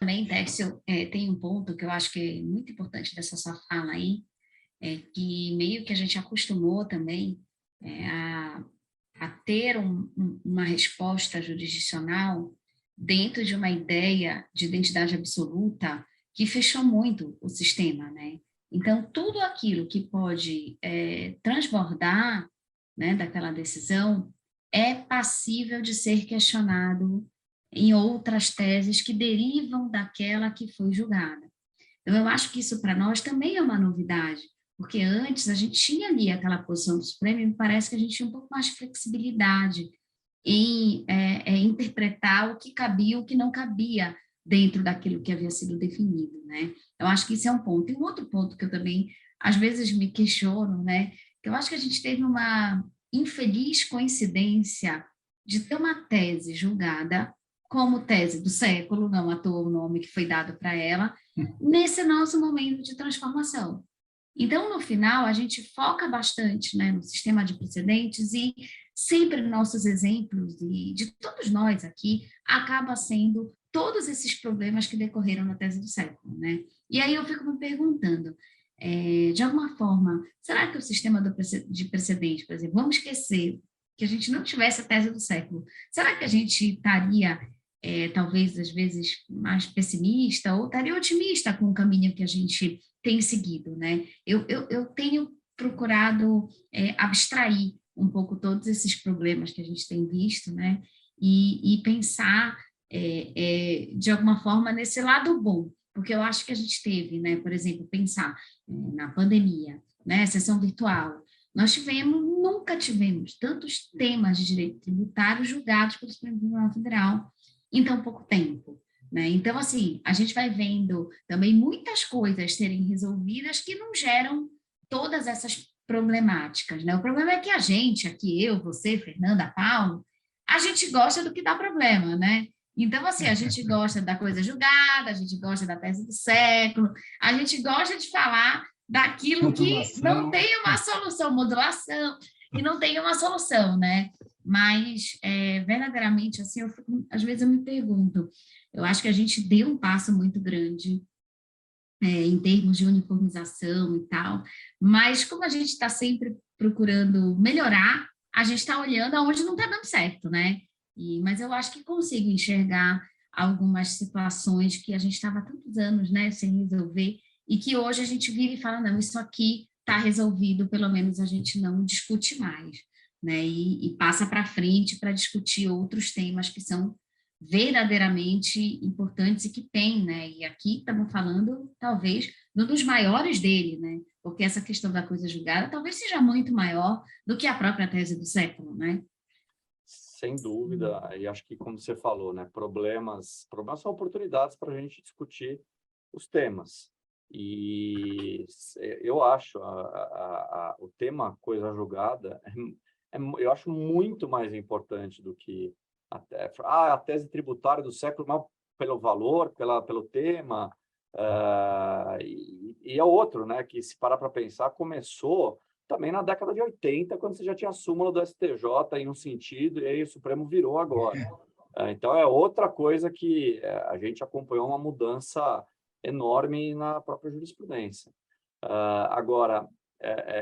também, Tércio, tem um ponto que eu acho que é muito importante dessa sua fala aí, é que meio que a gente acostumou também a ter uma resposta jurisdicional dentro de uma ideia de identidade absoluta que fechou muito o sistema, né? Então, tudo aquilo que pode transbordar, né, daquela decisão é passível de ser questionado em outras teses que derivam daquela que foi julgada. Então, eu acho que isso para nós também é uma novidade, porque antes a gente tinha ali aquela posição do Supremo e me parece que a gente tinha um pouco mais de flexibilidade em interpretar o que cabia e o que não cabia dentro daquilo que havia sido definido, né? Eu acho que isso é um ponto. Tem um outro ponto que eu também, às vezes, me questiono, né? Que eu acho que a gente teve uma infeliz coincidência de ter uma tese julgada como tese do século, não à toa o nome que foi dado para ela, nesse nosso momento de transformação. Então, no final, a gente foca bastante, né, no sistema de precedentes e sempre nossos exemplos de todos nós aqui acaba sendo todos esses problemas que decorreram na tese do século, né? E aí eu fico me perguntando, de alguma forma, será que o sistema de precedente, por exemplo, vamos esquecer que a gente não tivesse a tese do século, será que a gente estaria talvez às vezes mais pessimista ou estaria otimista com o caminho que a gente tem seguido, né? Eu tenho procurado abstrair um pouco todos esses problemas que a gente tem visto, né? E pensar de alguma forma nesse lado bom, porque eu acho que a gente teve, né? Por exemplo, pensar na pandemia, né? Sessão virtual. Nunca tivemos tantos temas de direito tributário julgados pelo Supremo Tribunal Federal em tão pouco tempo, né? Então, assim, a gente vai vendo também muitas coisas serem resolvidas que não geram todas essas problemáticas, né? O problema é que a gente, aqui eu, você, Fernanda, Paulo, a gente gosta do que dá problema, né? Então, assim, a gente gosta da coisa julgada, a gente gosta da tese do século, a gente gosta de falar daquilo que não tem uma solução, modulação, que não tem uma solução, né? Mas, verdadeiramente, assim, às vezes eu me pergunto, eu acho que a gente deu um passo muito grande em termos de uniformização e tal, mas como a gente está sempre procurando melhorar, a gente está olhando aonde não está dando certo, né? Mas eu acho que consigo enxergar algumas situações que a gente estava há tantos anos, né, sem resolver, e que hoje a gente vira e fala, não, isso aqui está resolvido, pelo menos a gente não discute mais, né? E passa para frente para discutir outros temas que são verdadeiramente importantes e que tem, né? E aqui estamos falando, talvez, de um dos maiores dele, né? Porque essa questão da coisa julgada talvez seja muito maior do que a própria tese do século, né? Sem dúvida, e acho que, como você falou, né, problemas são oportunidades para a gente discutir os temas. E eu acho o tema coisa julgada, eu acho muito mais importante do que a tese tributária do século, mas pelo valor, pelo tema, e é outro, né, que se parar para pensar, começou também na década de 80, quando você já tinha a súmula do STJ em um sentido, e aí o Supremo virou agora. Então, é outra coisa que a gente acompanhou uma mudança enorme na própria jurisprudência. Agora,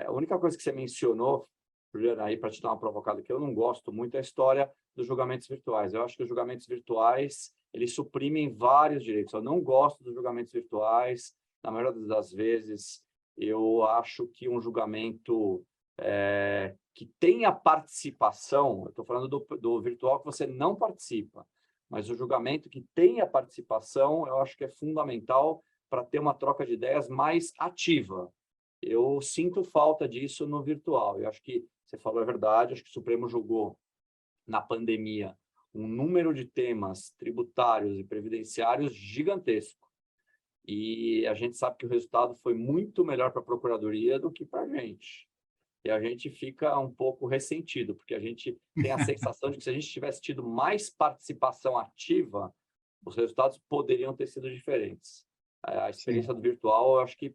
a única coisa que você mencionou, Juliana, aí para te dar uma provocada, que eu não gosto muito, é a história dos julgamentos virtuais. Eu acho que os julgamentos virtuais, eles suprimem vários direitos. Eu não gosto dos julgamentos virtuais, na maioria das vezes, eu acho que um julgamento que tenha participação, eu estou falando do virtual que você não participa, mas o julgamento que tenha participação, eu acho que é fundamental para ter uma troca de ideias mais ativa. Eu sinto falta disso no virtual. Eu acho que você falou a verdade, acho que o Supremo julgou na pandemia um número de temas tributários e previdenciários gigantesco. E a gente sabe que o resultado foi muito melhor para a Procuradoria do que para a gente. E a gente fica um pouco ressentido, porque a gente tem a sensação de que se a gente tivesse tido mais participação ativa, os resultados poderiam ter sido diferentes. A experiência do virtual, eu acho que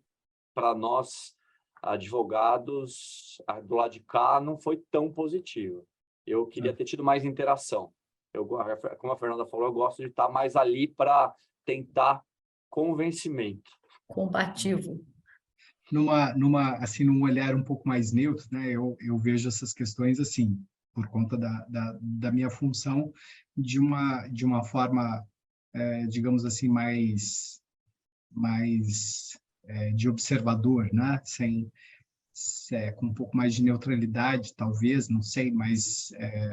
para nós, advogados, do lado de cá, não foi tão positiva. Eu queria ter tido mais interação. Como a Fernanda falou, eu gosto de estar mais ali para tentar convencimento. Combativo. Assim, num olhar um pouco mais neutro, né? Eu vejo essas questões assim, por conta da minha função, de uma forma, digamos assim, mais de observador, né? Com um pouco mais de neutralidade, talvez, não sei, mas,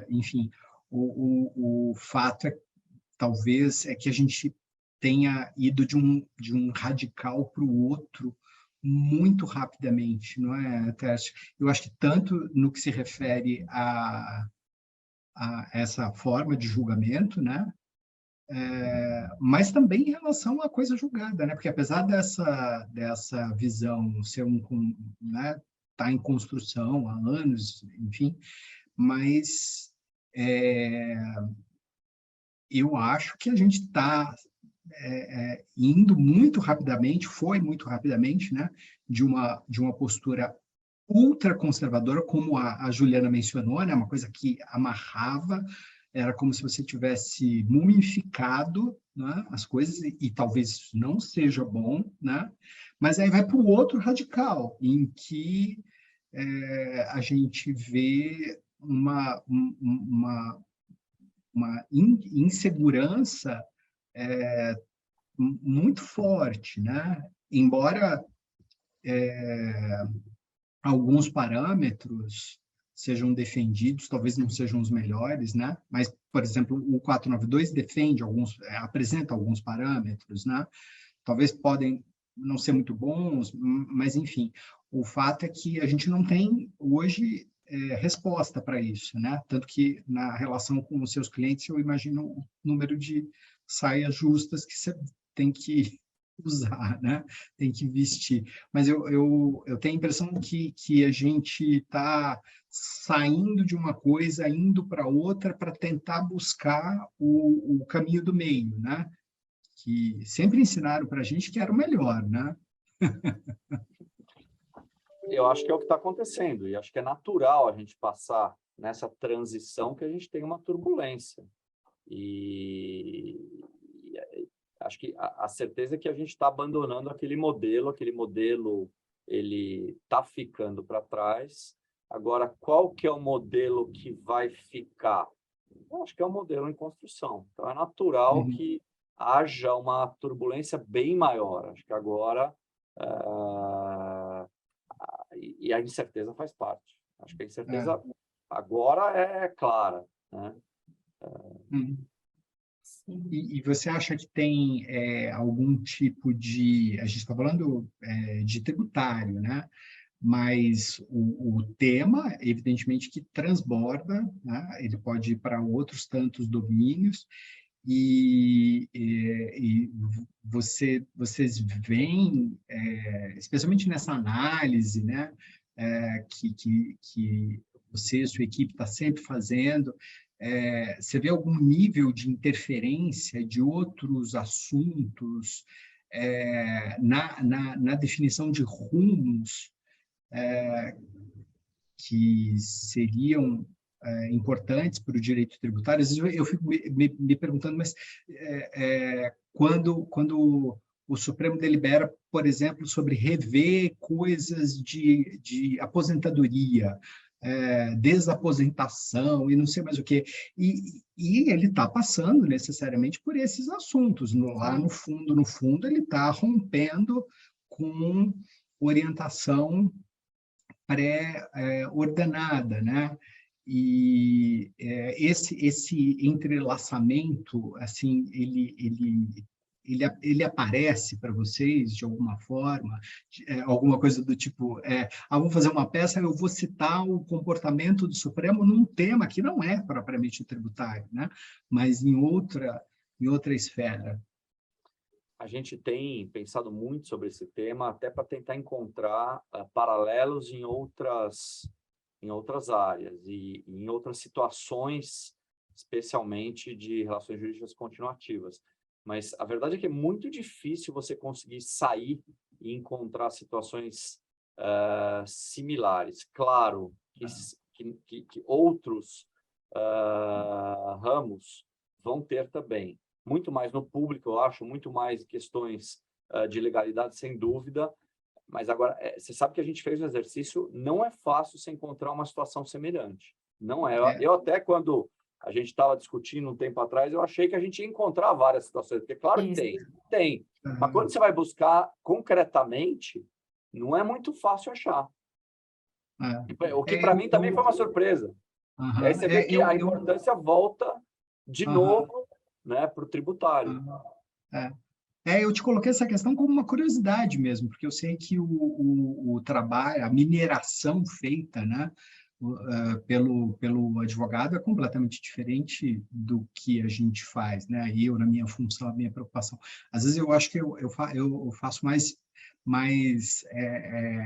enfim, o fato talvez é que a gente tenha ido de um radical para o outro muito rapidamente, não é, Tércio? Eu acho que tanto no que se refere a essa forma de julgamento, né? Mas também em relação à coisa julgada, né? Porque apesar dessa visão ser né? Tá em construção há anos, enfim, mas eu acho que a gente está indo muito rapidamente, foi muito rapidamente, né? De uma postura ultraconservadora, como a Juliana mencionou, né? Uma coisa que amarrava, era como se você tivesse mumificado, né? As coisas, e talvez isso não seja bom, né? Mas aí vai para o outro radical, em que a gente vê uma insegurança muito forte, né? Embora alguns parâmetros sejam defendidos, talvez não sejam os melhores, né? Mas, por exemplo, o 492 defende apresenta alguns parâmetros, né? Talvez podem não ser muito bons, mas, enfim, o fato é que a gente não tem hoje resposta para isso, né? Tanto que na relação com os seus clientes eu imagino o número de saias justas que você tem que usar, né? Tem que vestir. Mas eu tenho a impressão que a gente está saindo de uma coisa, indo para outra, para tentar buscar o caminho do meio, né? Que sempre ensinaram para a gente que era o melhor, né? Eu acho que é o que está acontecendo, e acho que é natural a gente passar nessa transição que a gente tem uma turbulência. E acho que a certeza é que a gente está abandonando aquele modelo ele está ficando para trás. Agora, qual que é o modelo que vai ficar? Eu acho que é um modelo em construção. Então, é natural que haja uma turbulência bem maior. Acho que agora... e a incerteza faz parte. Acho que a incerteza agora é clara, né? E você acha que tem algum tipo de... A gente está falando de tributário, né? Mas o tema, evidentemente, que transborda, né? Ele pode ir para outros tantos domínios, e vocês veem, especialmente nessa análise, né? Que você e sua equipe está sempre fazendo, você vê algum nível de interferência de outros assuntos na definição de rumos que seriam importantes para o direito tributário? Às vezes eu fico me perguntando, mas quando o Supremo delibera, por exemplo, sobre rever coisas de aposentadoria, desaposentação e não sei mais o quê, e ele está passando necessariamente por esses assuntos. Lá no fundo, ele está rompendo com orientação pré-ordenada, né? E esse entrelaçamento, assim, ele aparece para vocês de alguma forma, alguma coisa do tipo, vou fazer uma peça, eu vou citar o comportamento do Supremo num tema que não é propriamente tributário, né? Mas em outra esfera. A gente tem pensado muito sobre esse tema, até para tentar encontrar paralelos em outras áreas e em outras situações, especialmente de relações jurídicas continuativas. Mas a verdade é que é muito difícil você conseguir sair e encontrar situações similares. Claro que outros ramos vão ter também, muito mais no público, eu acho, muito mais questões de legalidade, sem dúvida. Mas agora, você sabe que a gente fez um exercício, não é fácil você encontrar uma situação semelhante. Não é. Eu até, quando a gente estava discutindo um tempo atrás, eu achei que a gente ia encontrar várias situações, porque claro que tem. Mas quando você vai buscar concretamente, não é muito fácil achar. O que para mim também foi uma surpresa. E aí você vê que a importância volta de novo, né, para o tributário. Eu te coloquei essa questão como uma curiosidade mesmo, porque eu sei que o trabalho, a mineração feita, né, pelo advogado é completamente diferente do que a gente faz, né? E eu, na minha função, a minha preocupação. Às vezes eu acho que eu faço mais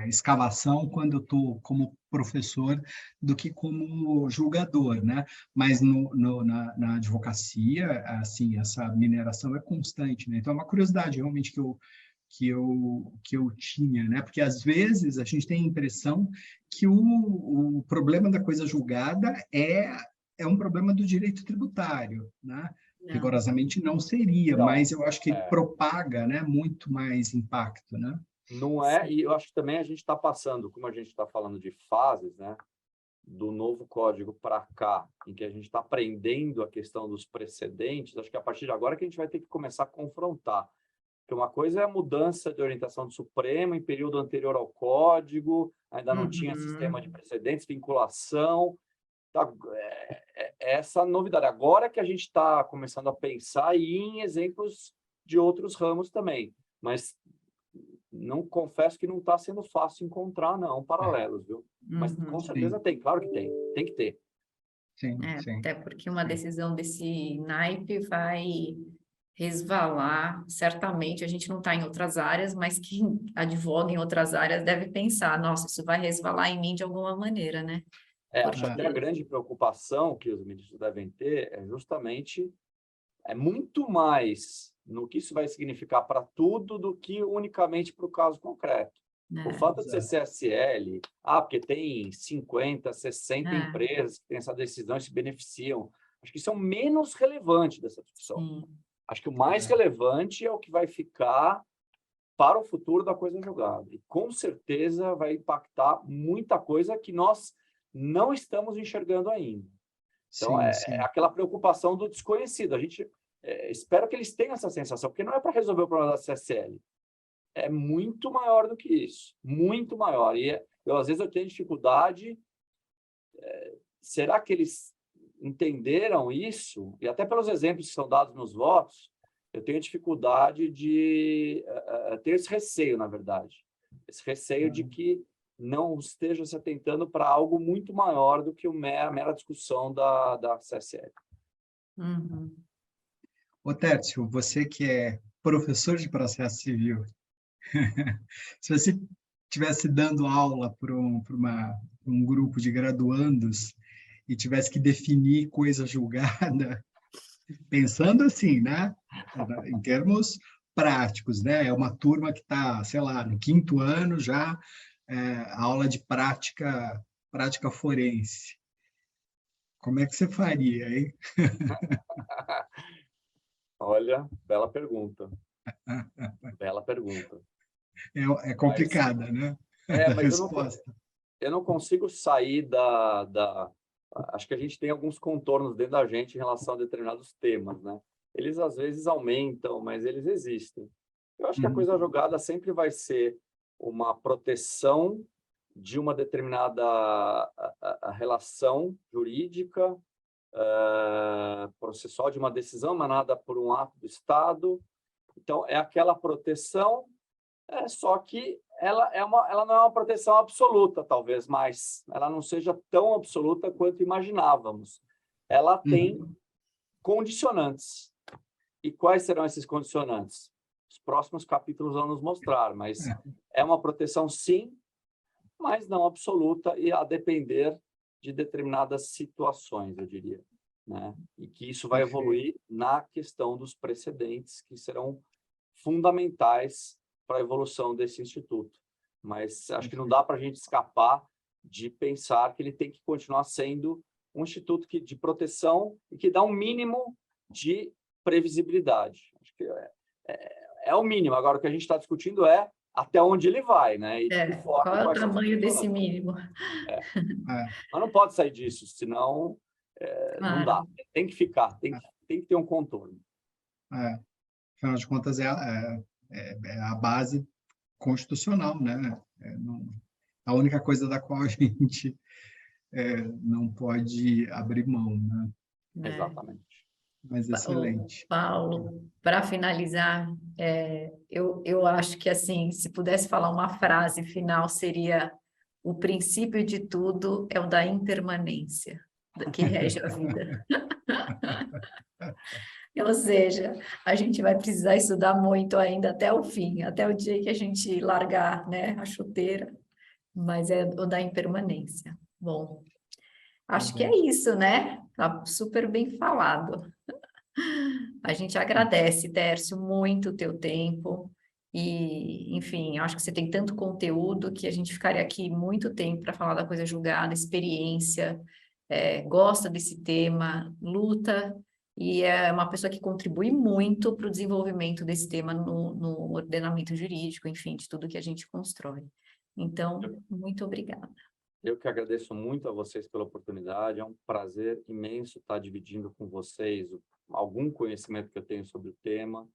escavação quando eu estou como professor do que como julgador, né? Mas na advocacia, assim, essa mineração é constante, né? Então é uma curiosidade realmente que eu tinha, né? Porque às vezes a gente tem a impressão que o problema da coisa julgada é um problema do direito tributário, né? Rigorosamente não seria, Então, mas eu acho que propaga, né, muito mais impacto, né? Não é, e eu acho que também a gente está passando, como a gente está falando de fases, né, do novo código para cá, em que a gente está aprendendo a questão dos precedentes, acho que a partir de agora que a gente vai ter que começar a confrontar. Porque uma coisa é a mudança de orientação do Supremo em período anterior ao código, ainda não tinha sistema de precedentes, vinculação. Tá, essa novidade. Agora que a gente está começando a pensar em exemplos de outros ramos também. Mas não confesso que não está sendo fácil encontrar, não, paralelos, viu? Mas com certeza tem, claro que tem que ter. Sim, sim. Até porque uma decisão desse naipe vai resvalar, certamente, a gente não está em outras áreas, mas quem advoga em outras áreas deve pensar, nossa, isso vai resvalar em mim de alguma maneira, né? Acho que até a grande preocupação que os ministros devem ter é justamente muito mais no que isso vai significar para tudo do que unicamente para o caso concreto. O fato de ser CSL, porque tem 50, 60 empresas que têm essa decisão e se beneficiam, acho que isso é o menos relevante dessa discussão. Acho que o mais relevante é o que vai ficar para o futuro da coisa julgada. E com certeza vai impactar muita coisa que nós não estamos enxergando ainda. Então, é aquela preocupação do desconhecido. A gente espera que eles tenham essa sensação, porque não é para resolver o problema da CSL. É muito maior do que isso. Muito maior. E às vezes eu tenho dificuldade. Será que eles entenderam isso? E até pelos exemplos que são dados nos votos, eu tenho dificuldade de ter esse receio, na verdade. Esse receio de que não esteja se atentando para algo muito maior do que a mera discussão da CSL. Ô, Tércio, você que é professor de processo civil, se você estivesse dando aula para um grupo de graduandos e tivesse que definir coisa julgada, pensando assim, né, em termos práticos, né, é uma turma que está, sei lá, no 5º ano já, aula de prática forense. Como é que você faria, hein? Olha, bela pergunta. Bela pergunta. É complicada, né? Mas resposta. Eu não consigo sair Acho que a gente tem alguns contornos dentro da gente em relação a determinados temas, né? Eles, às vezes, aumentam, mas eles existem. Eu acho que a coisa julgada sempre vai ser uma proteção de uma determinada a relação jurídica, processual de uma decisão emanada por um ato do Estado. Então, é aquela proteção, só que ela não é uma proteção absoluta, talvez, mas ela não seja tão absoluta quanto imaginávamos. Ela tem condicionantes. E quais serão esses condicionantes? Os próximos capítulos vão nos mostrar, mas é uma proteção, sim, mas não absoluta e a depender de determinadas situações, eu diria, né? E que isso vai evoluir na questão dos precedentes, que serão fundamentais para a evolução desse instituto. Mas acho que não dá para a gente escapar de pensar que ele tem que continuar sendo um instituto de proteção e que dá um mínimo de previsibilidade. Acho que é o mínimo. Agora, o que a gente está discutindo é até onde ele vai, né? E Qual é o tamanho desse mínimo? Mas não pode sair disso, senão não dá. Tem que ficar, tem que ter um contorno. Afinal de contas, é a base constitucional, né? A única coisa da qual a gente não pode abrir mão, né? Exatamente. Mas excelente. Paulo, para finalizar, eu acho que, assim, se pudesse falar uma frase final, seria: o princípio de tudo é o da impermanência, que rege a vida. Ou seja, a gente vai precisar estudar muito ainda até o fim, até o dia que a gente largar, né, a chuteira, mas é o da impermanência. Bom, acho que é isso, né? Tá super bem falado. A gente agradece, Tércio, muito o teu tempo e, enfim, acho que você tem tanto conteúdo que a gente ficaria aqui muito tempo para falar da coisa julgada, experiência, gosta desse tema, luta, e é uma pessoa que contribui muito para o desenvolvimento desse tema no ordenamento jurídico, enfim, de tudo que a gente constrói. Então, muito obrigada. Eu que agradeço muito a vocês pela oportunidade, é um prazer imenso estar dividindo com vocês algum conhecimento que eu tenho sobre o tema,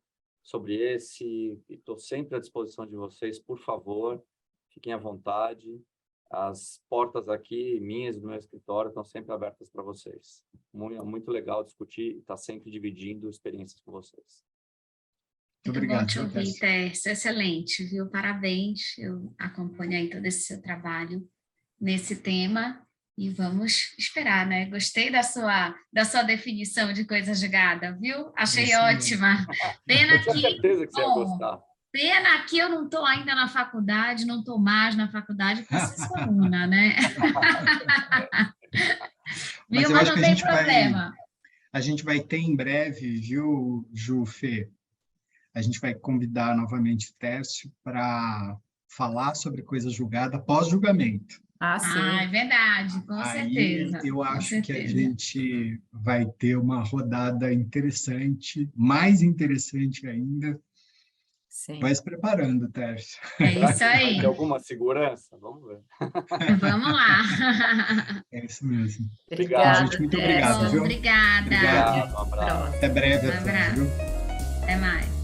sobre esse, e estou sempre à disposição de vocês, por favor, fiquem à vontade, as portas aqui, minhas e do meu escritório, estão sempre abertas para vocês. Muito legal discutir e estar sempre dividindo experiências com vocês. Muito obrigado, bom te ouvir, Tércio, excelente, viu? Parabéns, eu acompanho aí todo esse seu trabalho nesse tema e vamos esperar, né? Gostei da sua definição de coisa julgada, viu? Achei ótima. Pena que... Eu tinha certeza que você ia gostar. Pena que eu não estou ainda na faculdade, não estou mais na faculdade para ser sua aluna, né? Mas eu acho que a gente vai ter em breve, viu, Ju, Fê? A gente vai convidar novamente o Tércio para falar sobre coisa julgada pós-julgamento. Sim. É verdade, com certeza. Eu acho que a gente vai ter uma rodada interessante, mais interessante ainda. Sim. Vai se preparando, Tércio. É isso aí. Tem alguma segurança? Vamos ver. Vamos lá. É isso mesmo. Obrigada, gente, muito obrigado, viu? Obrigada. Obrigado, um abraço. Até breve. Um abraço. Viu? Até mais.